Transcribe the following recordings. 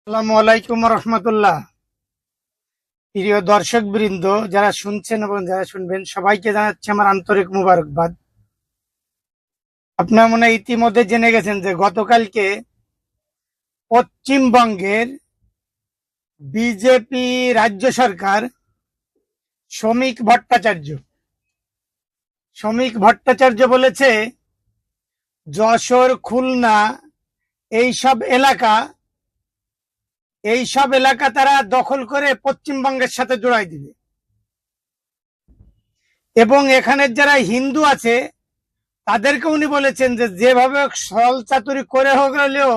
আসসালামু আলাইকুম রহমতুল্লাহ। প্রিয় দর্শক বৃন্দ, যারা শুনছেন এবং যারা শুনবেন সবাইকে জানাচ্ছি আমার আন্তরিক মুবারকবাদ। আপনারা মনে হয় ইতিমধ্যে জেনে গেছেন যে গতকালকে পশ্চিমবঙ্গের বিজেপি রাজ্য সরকার শ্রমিক ভট্টাচার্য বলেছে যশোর, খুলনা এইসব এলাকা তারা দখল করে পশ্চিমবঙ্গের সাথে জোড়াই দিবে এবং এখানের যারা হিন্দু আছে তাদেরকে উনি বলেছেন যে যেভাবে ছল চাতুরি করে হোক হলেও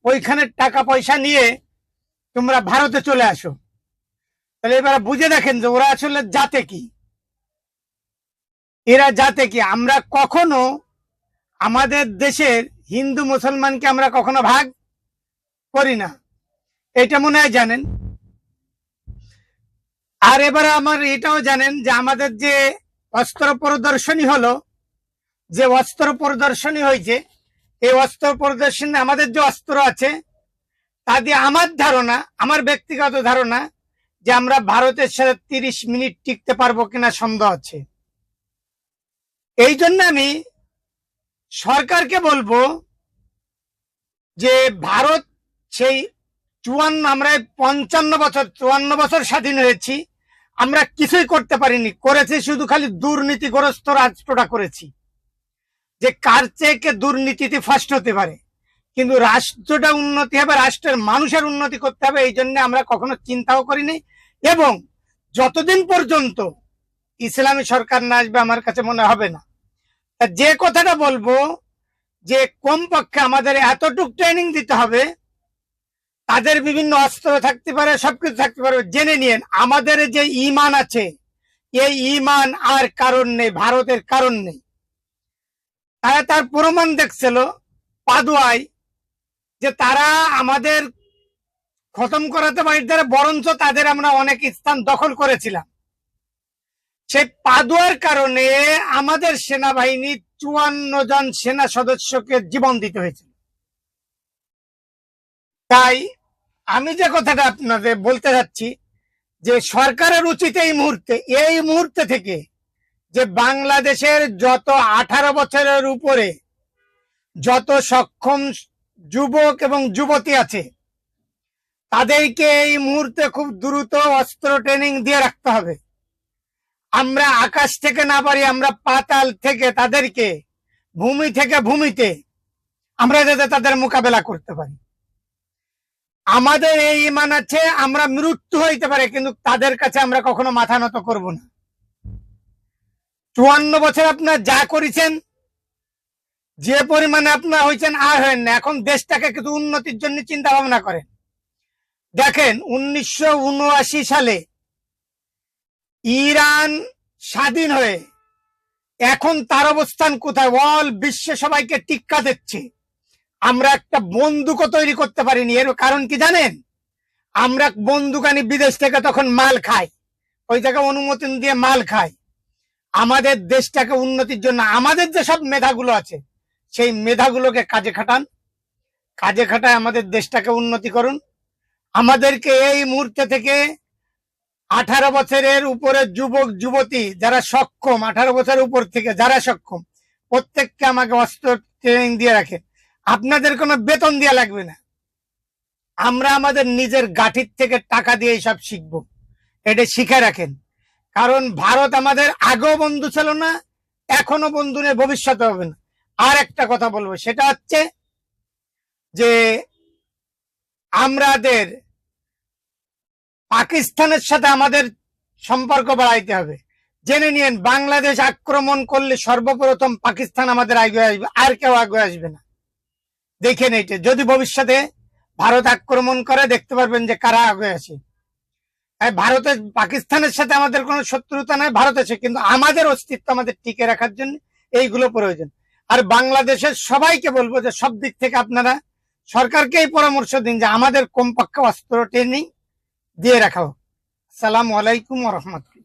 ওইখানের টাকা পয়সা নিয়ে তোমরা ভারতে চলে আসো। তাহলে এবার বুঝে দেখেন যে ওরা আসলে জাতে কি আমরা কখনো আমাদের দেশের হিন্দু মুসলমানকে আমরা কখনো ভাগ করি না, এটা মনে হয় জানেন। আর এবারে আমার এটাও জানেন যে আমাদের যে অস্ত্র প্রদর্শনী হয়েছে, এই অস্ত্র প্রদর্শনী আমাদের যে অস্ত্র আছে তা দিয়ে আমার ব্যক্তিগত ধারণা যে আমরা ভারতের সাথে 30 মিনিট টিকতে পারবো কিনা সন্দেহ আছে। এই জন্য আমি সরকারকে বলবো যে ভারত সেই 54 বছর স্বাধীন হয়েছি, আমরা কিছুই করতে পারিনি, করেছি শুধু খালি দুর্নীতিগ্রস্ত রাষ্ট্রটা করেছি, যে কার চেয়ে দুর্নীতিতে ফার্স্ট হতে পারে। কিন্তু রাষ্ট্রটা উন্নতি হবে, রাষ্ট্রের মানুষের উন্নতি করতে হবে, এই জন্য আমরা কখনো চিন্তাও করিনি। এবং যতদিন পর্যন্ত ইসলামী সরকার না আসবে আমার কাছে মনে হবে না। যে কথাটা বলবো যে কমপক্ষে আমাদের এতটুকু ট্রেনিং দিতে হবে, তাদের বিভিন্ন অস্ত্র থাকতে পারে, সবকিছু থাকতে পারে, জেনে নিন আমাদের যে ঈমান আছে এই ঈমান আর কারণ নেই, ভারতের কারণ নেই। তার প্রমাণ দেখছিল পাদুয়ায় যে তারা আমাদের খতম করাতে পারে, বরঞ্চ তাদের আমরা অনেক স্থান দখল করেছিলাম। সেই পাদুয়ার কারণে আমাদের সেনাবাহিনী 54 জন সেনা সদস্যকে জীবন দিতে হয়েছিল। তাই আমি যে কথাটা আপনাদের বলতে যাচ্ছি যে সরকারের উচিত এই মুহূর্তে থেকে যে বাংলাদেশের যত 18 বছরের উপরে যত সক্ষম যুবক এবং যুবতী আছে তাদেরকে এই মুহূর্তে খুব দ্রুত অস্ত্র ট্রেনিং দিয়ে রাখতে হবে। আমরা আকাশ থেকে না পারি, আমরা পাতাল থেকে তাদেরকে ভূমি থেকে ভূমিতে আমরা যাতে তাদের মোকাবেলা করতে পারি। আমাদের এই ঈমান আছে, আমরা মৃত্যু হইতে পারে কিন্তু তাদের কাছে আমরা কখনো মাথা নত করব না। 54 বছর আপনার যা করেছেন, যে পরিমাণে আপনার হয়েছেন আর হয় না, এখন দেশটাকে কিছু উন্নতির জন্য চিন্তা ভাবনা করেন। দেখেন 1979 সালে ইরান স্বাধীন হয়ে এখন তার অবস্থান কোথায়? অল বিশ্বে সবাইকে টিক্কা দিচ্ছে। আমরা একটা বন্দুকও তৈরি করতে পারিনি। এর কারণ কি জানেন? আমরা বন্দুক আনি বিদেশ থেকে, তখন মাল খাই, ওই জায়গায় অনুমোদন দিয়ে মাল খাই। আমাদের দেশটাকে উন্নতির জন্য আমাদের যে সব মেধাগুলো আছে সেই মেধাগুলোকে কাজে খাটায় আমাদের দেশটাকে উন্নতি করুন। আমাদেরকে এই মুহূর্তে থেকে 18 বছরের উপরে যুবক যুবতী যারা সক্ষম, 18 বছরের উপর থেকে যারা সক্ষম, প্রত্যেককে আমাকে অস্ত্র ট্রেনিং দিয়ে রাখেন। আপনাদের কোনো বেতন দেওয়া লাগবে না, আমরা আমাদের নিজের গাঠির থেকে টাকা দিয়ে সব শিখবো। এটা শিখে রাখেন, কারণ ভারত আমাদের আগেও বন্ধু ছিল না, এখনো বন্ধু নেই, ভবিষ্যতে হবে না। আর একটা কথা বলবো, সেটা হচ্ছে যে আমাদের পাকিস্তানের সাথে আমাদের সম্পর্ক বাড়াইতে হবে। জেনে নিন বাংলাদেশ আক্রমণ করলে সর্বপ্রথম পাকিস্তান আমাদের আগে আসবে, আর কেউ আগে আসবে না। দেখেন এইটা, যদি ভবিষ্যতে ভারত আক্রমণ করে দেখতে পারবেন যে কারা আগে আসে। ভারতের পাকিস্তানের সাথে আমাদের কোনো শত্রুতা নাই, ভারত আছে, কিন্তু আমাদের অস্তিত্ব আমাদের টিকে রাখার জন্য এইগুলো প্রয়োজন। আর বাংলাদেশের সবাইকে বলবো যে সব দিক থেকে আপনারা সরকারকে এই পরামর্শ দিন যে আমাদের কমপক্ষে অস্ত্র ট্রেনিং দিয়ে রাখা হোক। আসসালামু আলাইকুম ওয়া রাহমাতুল্লাহ।